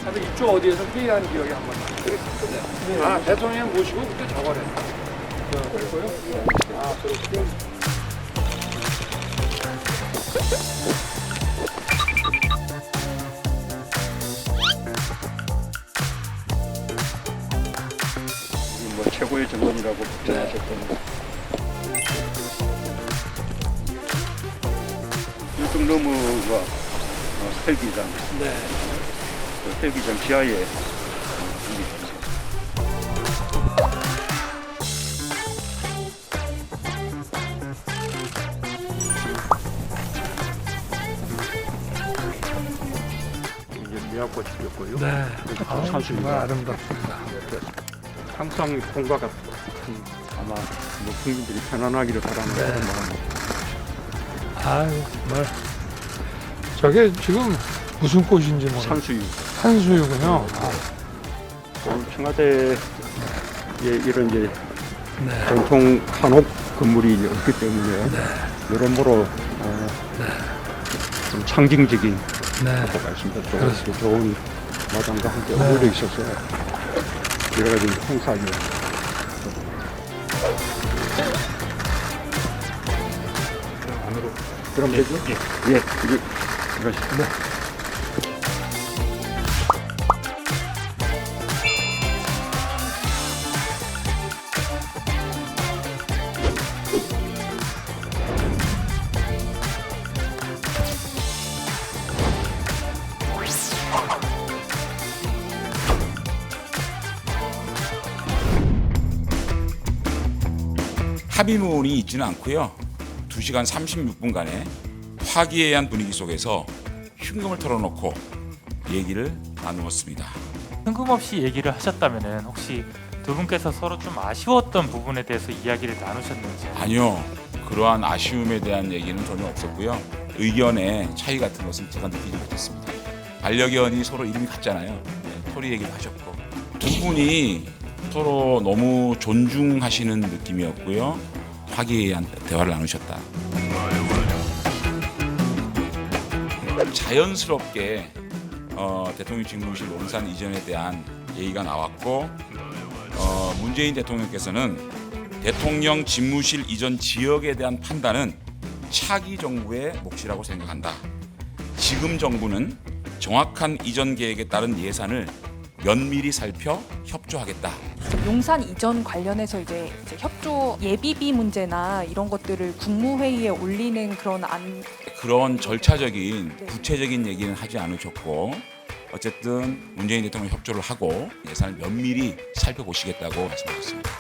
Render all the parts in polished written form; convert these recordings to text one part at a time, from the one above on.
다들 이쪽 어디에서 회의한 기억이 한 번 나요. 아, 대통령 모시고 그때 저거래. 그랬고요. 아, 그렇게. 뭐 최고의 정권이라고 걱정하셨던 일등너머가 헬기장, 네. 그 헬기장 지하에 이게 미약꽃이 피었고요. 네. 사실 정말 아름답습니다. 항상 봄과 같은 아마 뭐 국민들이 편안하기를 바라는 그런 마음. 아유, 정말. 저게 지금 무슨 꽃인지 모르겠어요. 산수유. 산수유군요. 오늘 청와대에 이런 이제 네. 전통 한옥 건물이 없기 때문에 여러모로 좀 상징적인 네. 것도 말씀드렸죠. 그렇습니다. 좋은 마당과 함께 어울려 있어서 여러 가지 행사를 안으로 그럼 되죠? 예, 이제 이러시죠. 합의문이 있지는 않고요. 2시간 36분간의 화기애애한 분위기 속에서 흉금을 털어놓고 얘기를 나누었습니다. 뜬금없이 얘기를 하셨다면은 혹시 두 분께서 서로 좀 아쉬웠던 부분에 대해서 이야기를 나누셨는지. 아니요. 그러한 아쉬움에 대한 얘기는 전혀 없었고요. 의견의 차이 같은 것은 제가 느끼지 못했습니다. 반려견이 서로 이름이 같잖아요. 네, 토리 얘기를 하셨고 두 분이 서로 너무 존중하시는 느낌이었고요. 화기애애한 대화를 나누셨다. 자연스럽게 대통령 직무실 논산 이전에 대한 얘기가 나왔고 문재인 대통령께서는 대통령 집무실 이전 지역에 대한 판단은 차기 정부의 몫이라고 생각한다. 지금 정부는 정확한 이전 계획에 따른 예산을 면밀히 살펴 협조하겠다. 용산 이전 관련해서 이제 협조 예비비 문제나 이런 것들을 국무회의에 올리는 그런 절차적인 구체적인 얘기는 하지 않으셨고 어쨌든 문재인 대통령 협조를 하고 예산을 면밀히 살펴보시겠다고 말씀하셨습니다.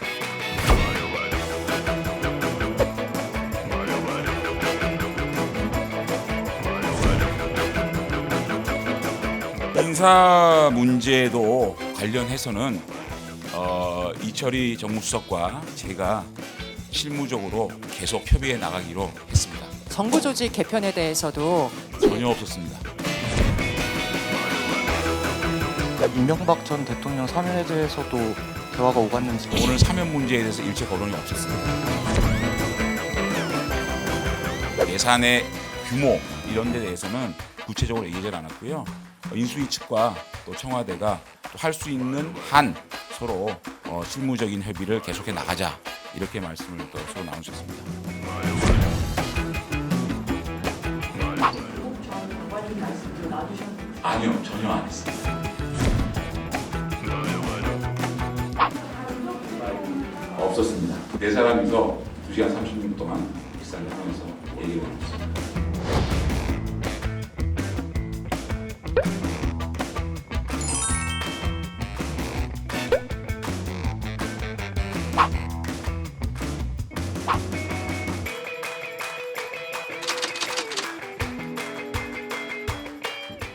인사 문제도 관련해서는 이철희 정무수석과 제가 실무적으로 계속 협의해 나가기로 했습니다. 정부 조직 개편에 대해서도 전혀 없었습니다. 이명박 전 대통령 사면에 대해서도 대화가 오갔는지. 오늘 사면 문제에 대해서 일체 거론이 없었습니다. 예산의 규모 이런 데 대해서는 구체적으로 얘기하지 않았고요. 인수위 측과 또 청와대가 또 할 수 있는 한 서로 실무적인 협의를 계속해 나가자 이렇게 말씀을 또 서로 나누셨습니다. 아니요, 전혀 안 했습니다. 없었습니다. 네 사람이서 2시간 30분 동안 일상을 하면서 얘기를 나눴습니다.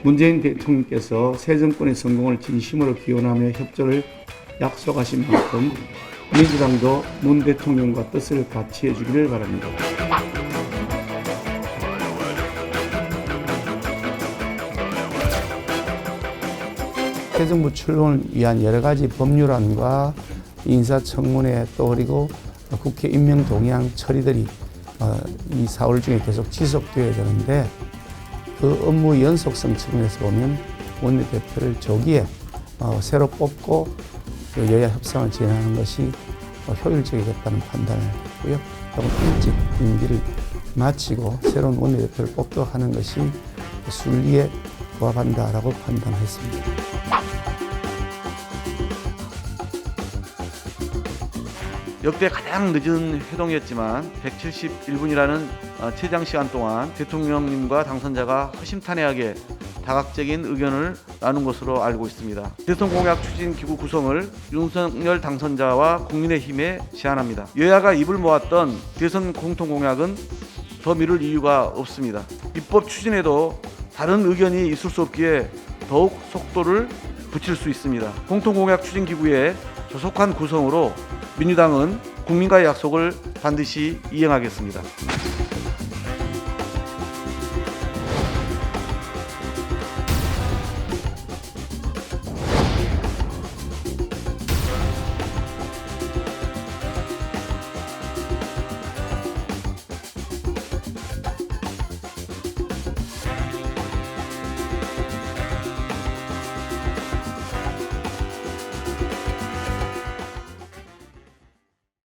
문재인 대통령께서 새 정권의 성공을 진심으로 기원하며 협조를 약속하신 만큼 민주당도 문 대통령과 뜻을 같이 해주기를 바랍니다. 새 정부 출범을 위한 여러 가지 법률안과 인사청문회 또 그리고 국회 임명 동의안 처리들이 이 4월 중에 계속 지속되어야 되는데 그 업무 연속성 측면에서 보면 원내대표를 조기에 새로 뽑고 여야 협상을 진행하는 것이 효율적이겠다는 판단을 했고요. 조금 일찍 임기를 마치고 새로운 원내대표를 뽑도록 하는 것이 순리에 부합한다라고 판단했습니다. 역대 가장 늦은 회동이었지만 171분이라는 최장 시간 동안 대통령님과 당선자가 허심탄회하게 다각적인 의견을 나눈 것으로 알고 있습니다. 대선 공약 추진 기구 구성을 윤석열 당선자와 국민의힘에 제안합니다. 여야가 입을 모았던 대선 공통 공약은 더 미룰 이유가 없습니다. 입법 추진에도 다른 의견이 있을 수 없기에 더욱 속도를 붙일 수 있습니다. 공통 공약 추진 기구의 조속한 구성으로 민주당은 국민과의 약속을 반드시 이행하겠습니다.